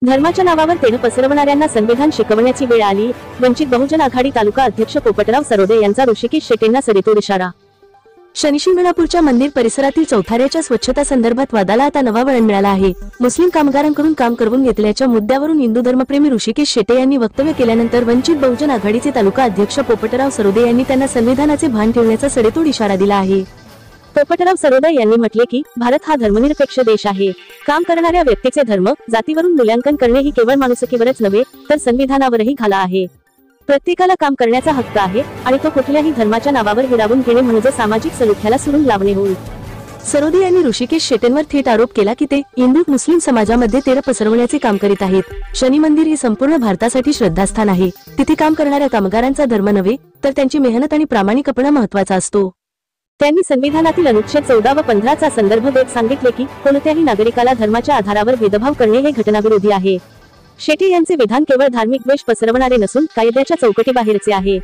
धर्माच्या नावावर तेढ पसरवणाऱ्यांना संविधान शिकवण्याची वेळ आली. वंचित बहुजन आघाडी तालुका अध्यक्ष पोपटराव सरोदे यांचा ऋषिकेश शेटेंना सडेतोड इशारा. शनिशिंगणापूरच्या मंदिर परिसरातील चौथाऱ्याच्या स्वच्छता संदर्भात वादाला आता नवा वळण मिळाला आहे. मुस्लिम कामगारांकडून काम करवून घेतल्याच्या मुद्द्यावरून हिंदू धर्मप्रेमी ऋषिकेश शेटे यांनी वक्तव्य केल्यानंतर वंचित बहुजन आघाडीचे तालुका अध्यक्ष पोपटराव सरोदे यांनी त्यांना संविधानाचे भान ठेवण्याचा सडेतोड इशारा दिला आहे. पोपटराव सरोदे यांनी म्हटले की भारत हा धर्मनिरपेक्ष देश आहे. काम करणाऱ्या व्यक्तीचे धर्म जातीवरून मूल्यांकन करणे ही केवळ माणुसकीवरच नव्हे तर संविधानावरही घाला आहे. प्रत्येकाला काम करण्याचा हक्क आहे आणि तो कुठल्याही धर्माच्या नावावर हिरावून घेणे म्हणजे सामाजिक सलोख्याला सुरून लावणे होईल. सरोदे यांनी ऋषिकेश शेटेंवर थेट आरोप केला की ते हिंदू मुस्लिम समाजामध्ये तेढ पसरवण्याचे काम करीत आहेत. शनी मंदिर हे संपूर्ण भारतासाठी श्रद्धास्थान आहे. तिथे काम करणाऱ्या कामगारांचा धर्म नव्हे तर त्यांची मेहनत आणि प्रामाणिकपणा महत्त्वाचा असतो. त्यांनी संविधानातील अनुच्छेद 14 व 15 चा संदर्भ देत सांगितले की कोणत्याही नागरिकाला धर्माच्या आधारावर भेदभाव करणे हे घटनाविरोधी आहे. शेटे यांचे विधान केवळ धार्मिक द्वेष पसरवणारे नसून कायद्याच्या चौकटीबाहेरचे आहे.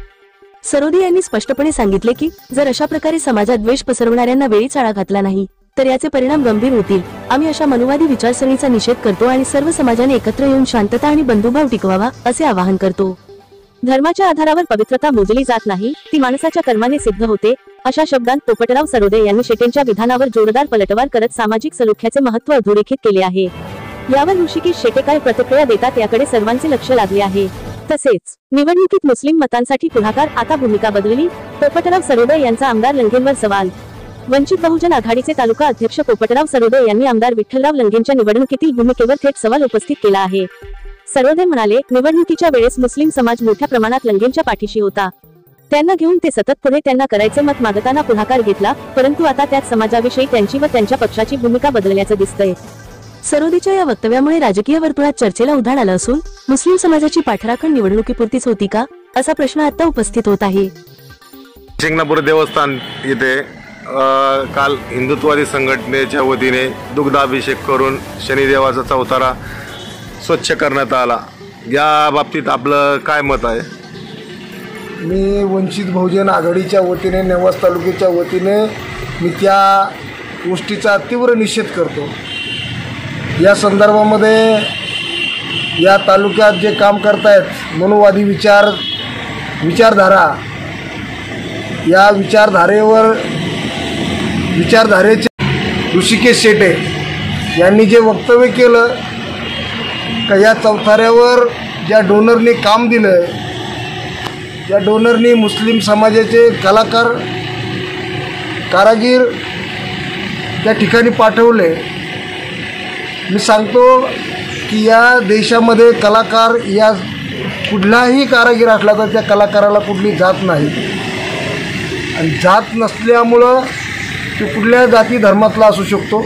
सरोदे यांनी स्पष्टपणे सांगितले की जर अशा प्रकारे समाजात द्वेष पसरवणाऱ्यांना वेळीच आळा घातला नाही तर याचे परिणाम गंभीर होतील. आम्ही अशा मनुवादी विचारसरणीचा निषेध करतो आणि सर्व समाजाने एकत्र येऊन शांतता आणि बंधुभाव टिकवावा असे आवाहन करतो. धर्माच्या आधारावर पवित्रता मोजली जात नाही, ती माणसाच्या कर्माने सिद्ध होते, अशा शब्दांत पोपटराव सरोदे यांनी शेटेंच्या विधानावर जोरदार पलटवार करत सामाजिक सलोख्याचे महत्त्व अधोरेखित केले आहे. यावर ऋषिकेश शेटे काय प्रतिक्रिया देतात याकडे सर्वांचे लक्ष लागले आहे. तसेच निवडणुकीत मुस्लिम मतांसाठी पुढाकार, आता भूमिका बदलली. पोपटराव सरोदे यांचा आमदार लंगेंवर सवाल. वंचित बहुजन आघाडीचे तालुका अध्यक्ष पोपटराव सरोदे यांनी आमदार विठ्ठलराव लंगेंच्या निवडणुकीतील भूमिकेवर थेट सवाल उपस्थित केला आहे. सरोदे म्हणाले, निवडणुकीच्या वेळेस मुस्लिम समाज मोठ्या प्रमाणात लंगेंच्या पाठीशी होता. त्यांना घेऊन ते सतत पुढे त्यांना करायचे मत मागताना पुढाकार घेतला, परंतु आता त्याच समाजाविषयी त्यांची व त्यांच्या पक्षाची भूमिका बदलल्याचं दिसतंय. सरोदेच्या या वक्तव्यामुळे राजकीय वर्तुळात चर्चेला उधाण आलं असून मुस्लिम समाजाची पाठराखण निवडणुकीपुरतीच होती का असा प्रश्न आता उपस्थित होत आहे. शिंगणापूर देवस्थान येथे काल हिंदुत्ववादी संघटनेच्या वतीने दुग्धाभिषेक करून शनिदेवाचा चौथारा स्वच्छ करण्यात आला. या बाबतीत आपलं काय मत आहे? मी वंचित बहुजन आघाडीच्या वतीने नेवास तालुक्याच्या वतीने मी त्या गोष्टीचा तीव्र निषेध करतो. या संदर्भामध्ये या तालुक्यात जे काम करतायत मनुवादी विचारधारा, या विचारधारेचे ऋषिकेश शेटे यांनी जे वक्तव्य केलं का या चौथाऱ्यावर ज्या डोनरने काम दिलं, ज्या डोनरनी मुस्लिम समाजाचे कलाकार कारागीर त्या ठिकाणी पाठवले. मी सांगतो की या देशामध्ये कलाकार, या कुठलाही कारागीर असला तर त्या कलाकाराला कुठली जात नाही आणि जात नसल्यामुळं तो कुठल्या जाती धर्मातला असू शकतो.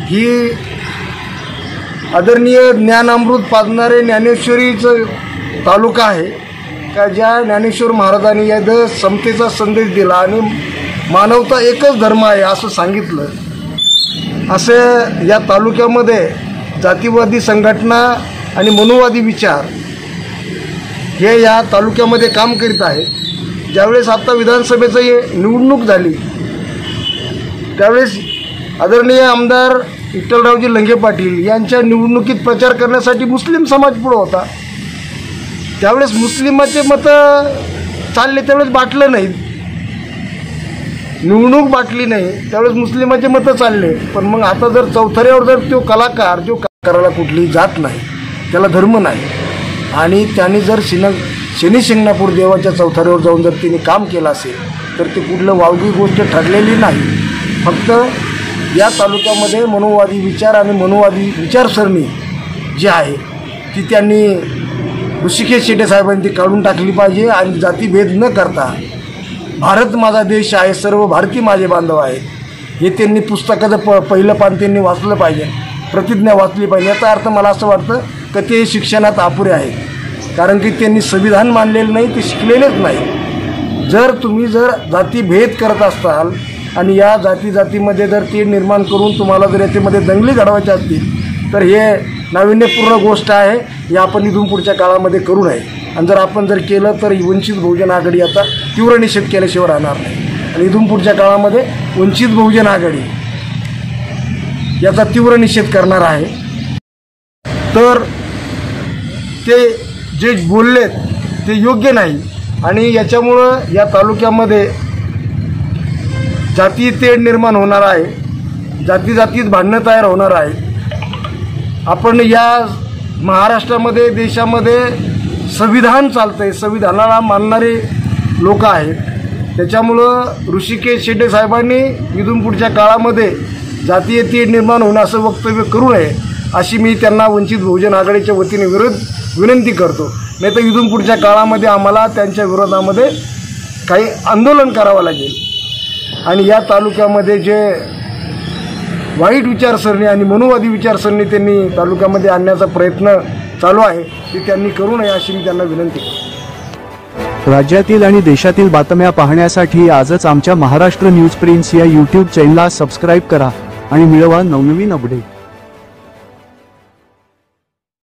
ही आदरणीय ज्ञानामृत पाजणारे ज्ञानेश्वरीचं तालुका आहे का ज्या ज्ञानेश्वर महाराजांनी या समतेचा संदेश दिला आणि मानवता एकच धर्म आहे असं सांगितलं. असे या तालुक्यामध्ये जातीवादी संघटना आणि मनुवादी विचार हे या तालुक्यामध्ये काम करीत आहेत. ज्यावेळेस आता विधानसभेचं निवडणूक झाली त्यावेळेस आदरणीय आमदार विठ्ठलरावजी लंगे पाटील यांच्या निवडणुकीत प्रचार करण्यासाठी मुस्लिम समाज पुढं होता. त्यावेळेस मुस्लिमाचे मतं चालले, त्यावेळेस बाटलं नाही, निवडणूक बाटली नाही, त्यावेळेस मुस्लिमाचे मतं चालले. पण मग आता जर चौथऱ्यावर जर तो कलाकार जो करायला कुठली जात नाही, त्याला धर्म नाही आणि त्याने जर शनी शिंगणापूर देवाच्या चौथऱ्यावर जाऊन जर तिने काम केलं असेल तर ते कुठलं वावगी गोष्ट ठरलेली नाही. फक्त या तालुक्यामध्ये मनुवादी विचार आणि मनुवादी विचारसरणी जी आहे ती त्यांनी ऋषिकेश शेटे साहेबांनी ती काढून टाकली पाहिजे आणि जातीभेद न करता भारत माझा देश आहे, सर्व भारतीय माझे बांधव आहेत, हे त्यांनी पुस्तकाचं पहिलं पान त्यांनी वाचलं पाहिजे, प्रतिज्ञा वाचली पाहिजे. याचा अर्थ मला असं वाटतं की ते शिक्षणात अपुरे आहेत, कारण की त्यांनी संविधान मानलेलं नाही, ते शिकलेलेच नाही. जर तुम्ही जातीभेद करत असाल आणि या जातीमध्ये जर ते निर्माण करून तुम्हाला जर याच्यामध्ये दंगली घडवायचे असतील तर हे नाविन्यपूर्ण गोष्ट आहे. हे आपण इथून पुढच्या काळामध्ये करू नये आणि जर आपण केलं तर वंचित बहुजन आघाडी आता तीव्र निषेध केल्याशिवाय राहणार नाही आणि इथून पुढच्या काळामध्ये वंचित बहुजन आघाडी याचा तीव्र निषेध करणार आहे. तर ते जे बोललेत ते योग्य नाही आणि याच्यामुळं या तालुक्यामध्ये जातीय तेढ निर्माण होणार आहे, जातीत भांडणं तयार होणार आहे. आपण या महाराष्ट्रामध्ये देशामध्ये संविधान चालतंय, संविधानाला मानणारे लोक आहेत. त्याच्यामुळं ऋषिकेश शेट्टे साहेबांनी इथून पुढच्या काळामध्ये जातीय तेढ निर्माण होणं असं वक्तव्य करू नये अशी मी त्यांना वंचित बहुजन आघाडीच्या वतीने विनंती करतो. नाही तर इथून पुढच्या काळामध्ये आम्हाला त्यांच्या विरोधामध्ये काही आंदोलन करावं लागेल. आणि या तालुक्यामध्ये जे वाईट विचारसरणी आणि मनुवादी विचारसरणी त्यांनी तालुक्यामध्ये आणण्याचा प्रयत्न चालू आहे ते त्यांनी करू नये अशी मी त्यांना विनंती करतो. राज्यातील आणि देशातील बातम्या पाहण्यासाठी आजच आमच्या महाराष्ट्र न्यूज प्रिन्स या यूट्यूब चॅनलला सबस्क्राईब करा आणि मिळवा नवनवीन अपडेट.